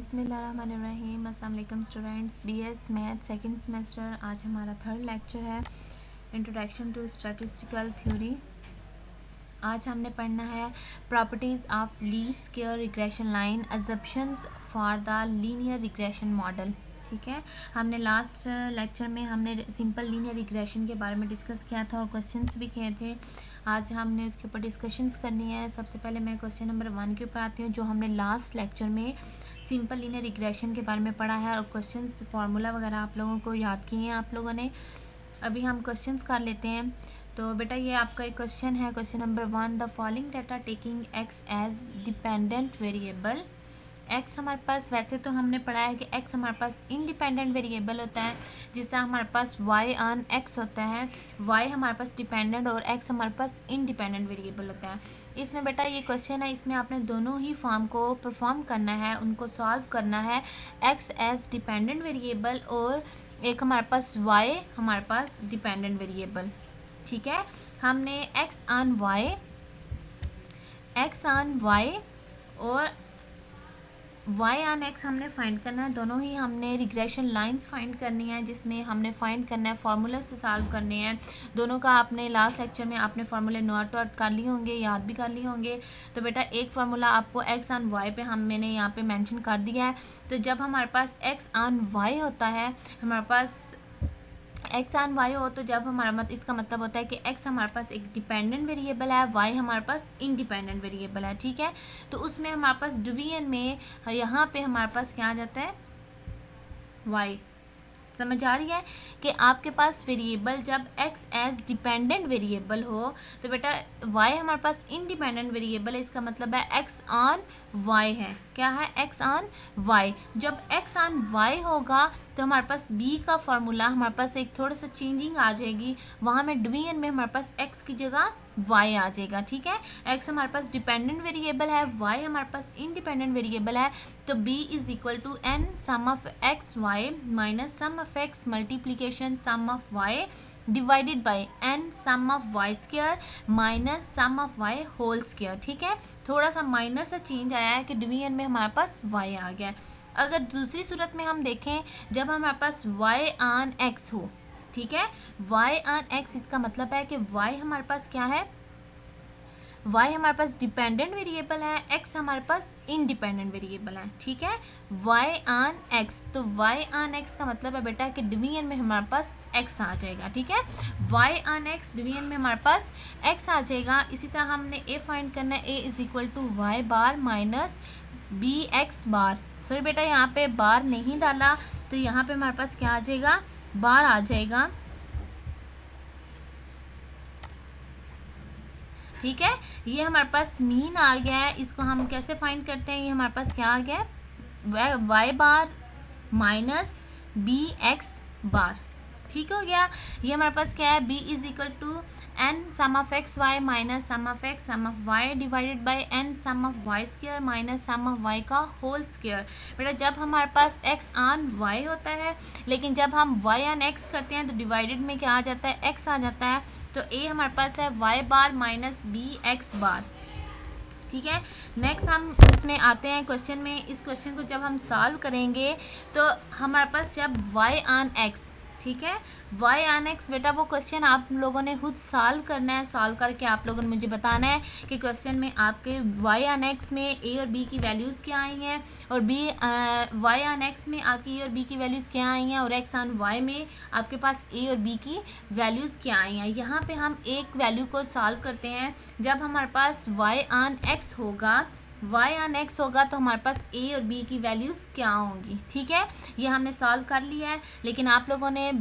बिस्मिल्लाहिर्रहमानिर्रहीम। अस्सलाम वालेकुम students. BS math second semester. आज हमारा थर्ड लेक्चर है, इंट्रोडक्शन टू स्टैटिस्टिकल थ्योरी। आज हमने पढ़ना है properties of least square regression line, assumptions for the linear regression model. ठीक है, हमने लास्ट लेक्चर में हमने सिंपल लीनियर रिग्रेशन के बारे में डिस्कस किया था और क्वेश्चंस भी किए थे। आज हमने उसके ऊपर डिस्कशंस करनी है। सबसे पहले मैं क्वेश्चन नंबर 1 के ऊपर आती हूँ, जो हमने लास्ट लेक्चर में सिंपल लीनियर रिग्रेशन के बारे में पढ़ा है और क्वेश्चंस फार्मूला वगैरह आप लोगों को याद किए हैं आप लोगों ने। अभी हम क्वेश्चंस कर लेते हैं। तो बेटा ये आपका एक क्वेश्चन है, question number 1, the following data taking x age dependent variable. X हमारे पास, वैसे तो हमने पढ़ा है कि एक्स हमारे पास इंडिपेंडेंट वेरिएबल होता है, जिस तरह हमारे पास वाई ऑन एक्स होता है, वाई हमारे पास डिपेंडेंट और एक्स हमारे पास इंडिपेंडेंट वेरिएबल होता है। इसमें बेटा ये क्वेश्चन है, इसमें आपने दोनों ही फॉर्म को परफॉर्म करना है, उनको सॉल्व करना है। एक्स एज डिपेंडेंट वेरिएबल और एक हमारे पास वाई हमारे पास डिपेंडेंट वेरिएबल। ठीक है, हमने एक्स ऑन वाई और वाई ऑन एक्स हमने फाइंड करना है। दोनों ही हमने रिग्रेशन लाइंस फाइंड करनी है, जिसमें हमने फाइंड करना है, फार्मूला से सॉल्व करने हैं। दोनों का आपने लास्ट लेक्चर में आपने फार्मूले नोट आउट कर लिए होंगे, याद भी कर लिए होंगे। तो बेटा एक फार्मूला आपको एक्स ऑन वाई पे मैंने यहाँ पे मेंशन कर दिया है। तो जब हमारे पास एक्स ऑन वाई होता है, हमारे पास एक्स ऑन वाई हो, तो जब हमारा इसका मतलब होता है कि एक्स हमारे पास एक डिपेंडेंट वेरिएबल है, वाई हमारे पास इंडिपेंडेंट वेरिएबल है। ठीक है, तो उसमें हमारे पास डिवीजन में यहाँ पे हमारे पास क्या आ जाता है, वाई। समझ आ रही है कि आपके पास वेरिएबल जब एक्स एज डिपेंडेंट वेरिएबल हो तो बेटा वाई हमारे पास इंडिपेंडेंट वेरिएबल है, इसका मतलब है एक्स ऑन वाई है। क्या है, एक्स ऑन वाई। जब एक्स ऑन वाई होगा तो हमारे पास बी का फॉर्मूला हमारे पास एक थोड़ा सा चेंजिंग आ जाएगी, वहाँ में डिवीजन में हमारे पास एक्स की जगह वाई आ जाएगा। ठीक है, एक्स हमारे पास डिपेंडेंट वेरिएबल है, वाई हमारे पास इंडिपेंडेंट वेरिएबल है। तो b is equal to n sum of x y minus sum of x multiplication sum of y divided by n sum of Y square minus sum of y whole square. ठीक है, थोड़ा सा minor सा change आया है कि division में हमारे पास y आ गया। अगर दूसरी सूरत में हम देखें, जब हमारे पास y ऑन x हो, ठीक है, y ऑन x, इसका मतलब है कि y हमारे पास क्या है, y हमारे पास डिपेंडेंट वेरिएबल है, x हमारे पास इंडिपेंडेंट वेरिएबल है। ठीक है, y ऑन x, तो y ऑन x का मतलब है बेटा कि डिवीजन में हमारे पास x आ जाएगा। ठीक है, y ऑन x डिवीजन में हमारे पास x आ जाएगा। इसी तरह हमने a फाइंड करना है, a is equal to y bar minus b x bar. Sorry बेटा यहाँ पे बार नहीं डाला, तो यहाँ पे हमारे पास क्या आ जाएगा, बार आ जाएगा। ठीक है, ये हमारे पास मीन आ गया है। इसको हम कैसे फाइंड करते हैं, ये हमारे पास क्या आ गया है, y bar minus b x bar. ठीक हो गया, ये हमारे पास क्या है, b is equal to n sum of x y minus sum of x sum of y divided by n sum of Y square minus sum of y का whole square. बेटा जब हमारे पास x ऑन y होता है, लेकिन जब हम y on x करते हैं तो डिवाइडेड में क्या आ जाता है, x आ जाता है। तो a हमारे पास है y बार माइनस बी एक्स बार। ठीक है, नेक्स्ट हम इसमें आते हैं क्वेश्चन में। इस क्वेश्चन को जब हम सॉल्व करेंगे तो हमारे पास जब y ऑन x, ठीक है, y ऑन x, बेटा वो क्वेश्चन आप लोगों ने खुद सॉल्व करना है। सॉल्व करके आप लोगों ने मुझे बताना है कि क्वेश्चन में आपके y ऑन x में a और b की वैल्यूज़ क्या आई हैं और y ऑन x में आपकी a और b की वैल्यूज़ क्या आई हैं और x ऑन y में आपके पास a और b की वैल्यूज़ क्या आई हैं। यहाँ पे हम एक वैल्यू को सॉल्व करते हैं। जब हमारे पास y ऑन x होगा, y ऑन x होगा, तो हमारे पास a और b की वैल्यूज़ क्या होंगी। ठीक है, ये हमने सॉल्व कर लिया है, लेकिन आप लोगों ने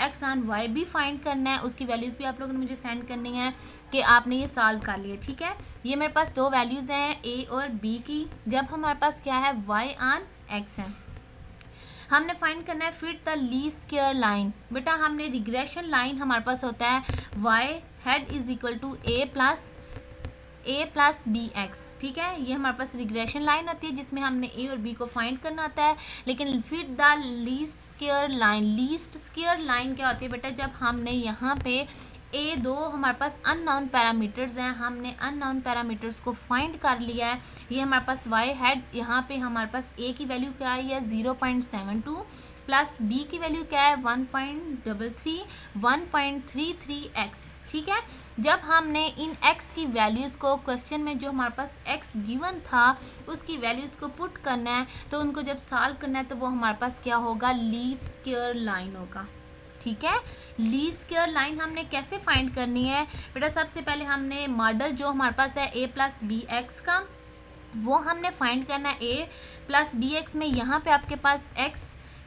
x ऑन y भी फाइंड करना है, उसकी वैल्यूज़ भी आप लोगों ने मुझे सेंड करनी है कि आपने ये सॉल्व कर लिया। ठीक है, ये मेरे पास दो वैल्यूज़ हैं a और b की, जब हमारे पास क्या है, y ऑन x है। हमने फाइंड करना है fit the least square line. बेटा हमने रिग्रेशन लाइन हमारे पास होता है y hat is equal to a plus b x. ठीक है, ये हमारे पास रिग्रेशन लाइन होती है जिसमें हमने a और b को फाइंड करना होता है। लेकिन फिर द लीस्ट स्क्वायर लाइन क्या होती है बेटा, जब हमने यहाँ पे ए दो हमारे पास अननोन पैरामीटर्स हैं, हमने अननोन पैरामीटर्स को फाइंड कर लिया है। ये हमारे पास वाई हैड, यहाँ पे हमारे पास ए की वैल्यू क्या है, 0.72 प्लस बी की वैल्यू क्या है 1.33 ठीक है। जब हमने इन x की वैल्यूज़ को क्वेश्चन में जो हमारे पास x गिवन था उसकी वैल्यूज़ को पुट करना है, तो उनको जब सॉल्व करना है तो वो हमारे पास क्या होगा, लीस्ट स्क्वायर लाइन होगा। ठीक है, लीस्ट स्क्वायर लाइन हमने कैसे फाइंड करनी है बेटा, सबसे पहले हमने मॉडल जो हमारे पास है a प्लस बी एक्स का, वो हमने फाइंड करना है a प्लस बी एक्स में। यहाँ पे आपके पास x,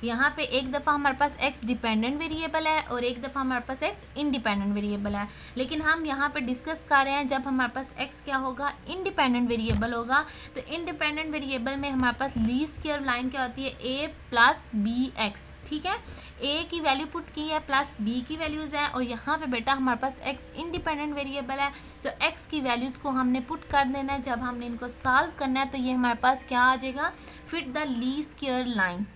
यहाँ पे एक दफ़ा हमारे पास x डिपेंडेंट वेरिएबल है और एक दफ़ा हमारे पास x इंडिपेंडेंट वेरिएबल है, लेकिन हम यहाँ पे डिस्कस कर रहे हैं जब हमारे पास x क्या होगा, इंडिपेंडेंट वेरिएबल होगा। तो इंडिपेंडेंट वेरिएबल में हमारे पास लीस्ट स्क्वायर लाइन क्या होती है, a प्लस बी एक्स। ठीक है, a की वैल्यू पुट की है प्लस b की वैल्यूज़ है, और यहाँ पे बेटा हमारे पास x इंडिपेंडेंट वेरिएबल है, तो x की वैल्यूज़ को हमने पुट कर देना है। जब हमने इनको सॉल्व करना है तो ये हमारे पास क्या आ जाएगा, fit the least square line.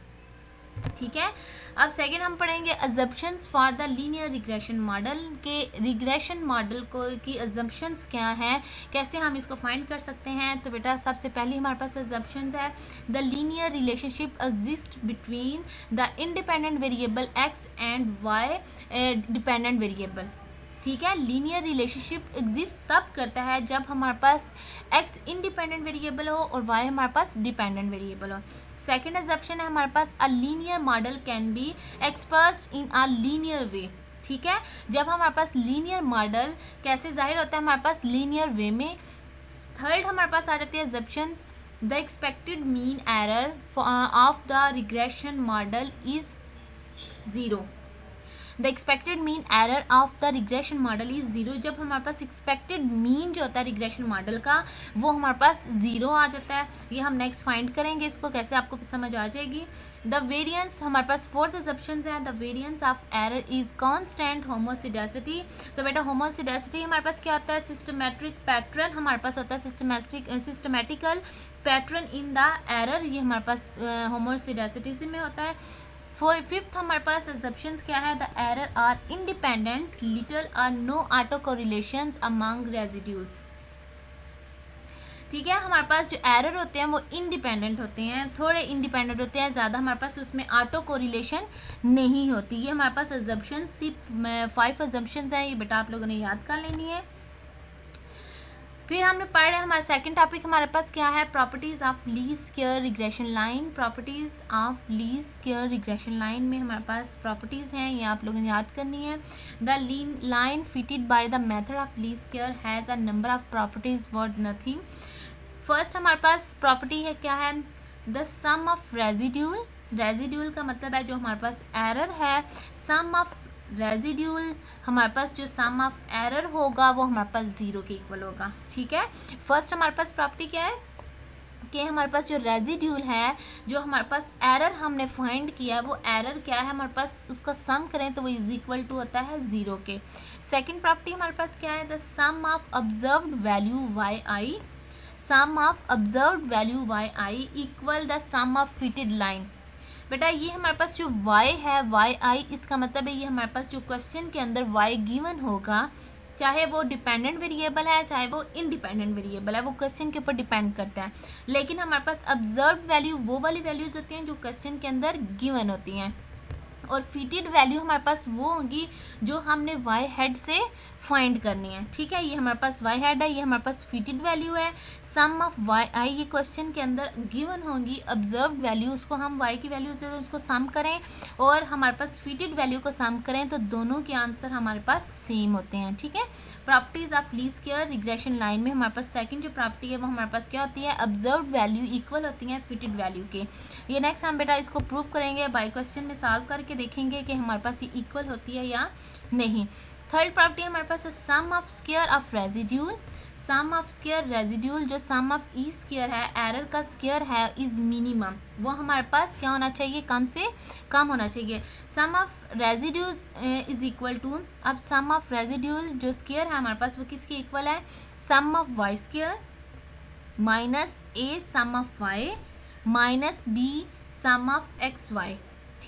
ठीक है, अब सेकेंड हम पढ़ेंगे assumptions for the linear regression model के, रिग्रेशन मॉडल को की अजम्पशंस क्या है, कैसे हम इसको फाइंड कर सकते हैं। तो बेटा सबसे पहले हमारे पास अजम्पशंस है, the linear relationship exist between the independent variable x and y dependent variable. ठीक है, लीनियर रिलेशनशिप एग्जिस्ट तब करता है जब हमारे पास x इंडिपेंडेंट वेरिएबल हो और y हमारे पास डिपेंडेंट वेरिएबल हो। सेकेंड एग्जम्पशन है हमारे पास, a linear model can be expressed in a linear way. ठीक है, जब हमारे पास लीनियर मॉडल कैसे जाहिर होता है, हमारे पास लीनियर वे में। थर्ड हमारे पास आ जाती है exemptions, the expected mean error of the regression model is 0। The expected mean error of the regression model is 0। जब हमारे पास एक्सपेक्टेड मीन जो होता है रिग्रेशन मॉडल का वो हमारे पास 0 आ जाता है। ये हम नेक्स्ट फाइंड करेंगे, इसको कैसे आपको समझ आ जाएगी। द वेरिएंस हमारे पास फोर्थ एग्जम्पशन है, the variance of error is constant homoscedasticity. तो बेटा होमोसिडेसिटी हमारे पास क्या होता है, सिस्टमेट्रिक पैटर्न हमारे पास होता है, systematical pattern in the error, ये हमारे पास होमोसिडेसिटी में होता है। फिफ्थ हमारे पास एग्जम्पशंस क्या है, the error are independent, little और no autocorrelation among residuals. ठीक है, हमारे पास जो एरर होते हैं वो इंडिपेंडेंट होते हैं, थोड़े इंडिपेंडेंट होते हैं, ज़्यादा हमारे पास उसमें ऑटो कोरिलेशन नहीं होती। ये हमारे पास एग्जम्पशंस थी, 5 एग्जम्पशंस हैं, ये बेटा आप लोगों ने याद कर लेनी है। फिर हमने पढ़ रहे हैं, हमारा सेकंड टॉपिक हमारे पास क्या है, properties of least square regression line. Properties of least square regression line में हमारे पास प्रॉपर्टीज हैं, ये आप लोगों ने याद करनी है। The line fitted by the method of least square has a number of properties worth noting. First हमारे पास प्रॉपर्टी है क्या है, the sum of residual. Residual का मतलब है जो हमारे पास एरर है, सम ऑफ रेजिड्यूल हमारे पास जो सम ऑफ एरर होगा वो हमारे पास 0 के इक्वल होगा। ठीक है, फर्स्ट हमारे पास प्रॉपर्टी क्या है कि हमारे पास जो रेजिड्यूल है, जो हमारे पास एरर हमने फाइंड किया है वो एरर क्या है, हमारे पास उसका सम करें तो वो इज इक्वल टू होता है 0 के। सेकेंड प्रॉपर्टी हमारे पास क्या है, the sum of observed value y i, sum of observed value y i equal the sum of fitted line. बेटा ये हमारे पास जो y है वाई आई, इसका मतलब है ये हमारे पास जो क्वेश्चन के अंदर y गिवन होगा, चाहे वो डिपेंडेंट वेरिएबल है चाहे वो इंडिपेंडेंट वेरिएबल है, वो क्वेश्चन के ऊपर डिपेंड करता है। लेकिन हमारे पास ऑब्जर्व्ड वैल्यू वो वाली वैल्यूज होती हैं जो क्वेश्चन के अंदर गिवन होती हैं, और फिटेड वैल्यू हमारे पास वो होगी जो हमने y हेड से फाइंड करनी है। ठीक है, ये हमारे पास y हेड है, ये हमारे पास फिटेड वैल्यू है। सम ऑफ वाई आई ये क्वेश्चन के अंदर गिवन होंगी, ऑब्जर्व्ड वैल्यू उसको हम y की वैल्यू से उसको सम करें और हमारे पास फिटेड वैल्यू को सम करें तो दोनों के आंसर हमारे पास सेम होते हैं। ठीक है, properties of least square regression line में हमारे पास सेकंड जो प्रॉपर्टी है वो हमारे पास क्या होती है, ऑब्जर्व्ड वैल्यू इक्वल होती है फिटेड वैल्यू के। ये नेक्स्ट हम बेटा इसको प्रूव करेंगे, बाय क्वेश्चन में सॉल्व करके देखेंगे कि हमारे पास ये इक्वल होती है या नहीं। थर्ड प्रॉपर्टी हमारे पास है sum of square of residual. Sum of square residual जो सम ऑफ ई स्क्वायर है, एरर का स्क्वायर है, इज मिनिमम, वो हमारे पास क्या होना चाहिए, कम से कम होना चाहिए। Sum of residual is equal to, अब सम ऑफ रेजिड्यूल जो स्क्वायर है हमारे पास वो किसके इक्वल है, sum of Y square minus A sum of Y minus B sum of x Y.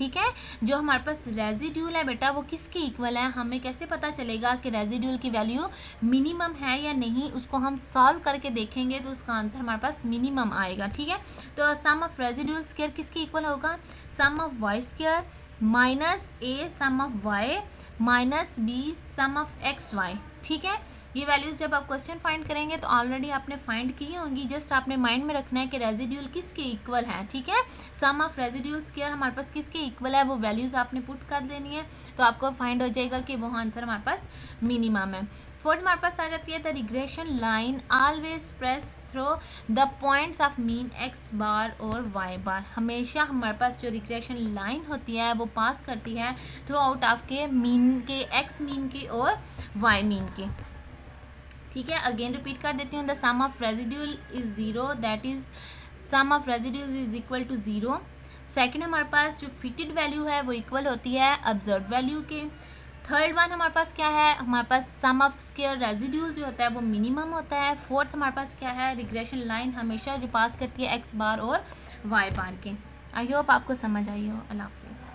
ठीक है। जो हमारे पास रेजिड्यूल है बेटा वो किसके इक्वल है, हमें कैसे पता चलेगा कि रेजिड्यूल की वैल्यू मिनिमम है या नहीं, उसको हम सॉल्व करके देखेंगे तो उसका आंसर हमारे पास मिनिमम आएगा। ठीक है, तो सम ऑफ रेजिड्यूल स्क्वायर किसके इक्वल होगा, sum of Y square minus A sum of Y minus B sum of x Y. ठीक है, ये वैल्यूज जब आप क्वेश्चन फाइंड करेंगे तो ऑलरेडी आपने फाइंड की होंगी, जस्ट आपने माइंड में रखना है कि रेजिड्यूल किसके इक्वल है। ठीक है, सम ऑफ रेजिड्यूल स्क्वायर हमारे पास किसके इक्वल है, वो वैल्यूज आपने पुट कर देनी है तो आपको फाइंड हो जाएगा कि वो आंसर हमारे पास मिनिमम है। फोर्थ हमारे पास आ जाती है the regression line always passes through the points of mean X bar और वाई बार। हमेशा हमारे पास जो रिग्रेशन लाइन होती है वो पास करती है थ्रू आउट ऑफ के मीन के, एक्स मीन के और वाई मीन के। ठीक है, अगेन रिपीट कर देती हूँ, the sum of residual is zero, that is sum of residual is equal to zero. Second हमारे पास जो फिटेड वैल्यू है वो इक्वल होती है ऑब्जर्व वैल्यू के। थर्ड वन हमारे पास क्या है, हमारे पास सम ऑफ स्क्वायर रेजिड्यूल जो होता है वो मिनिमम होता है। फोर्थ हमारे पास क्या है, रिग्रेशन लाइन हमेशा जो पास करती है एक्स बार और वाई बार के। आई होप आपको समझ आई हो। अल्लाह हाफिज़।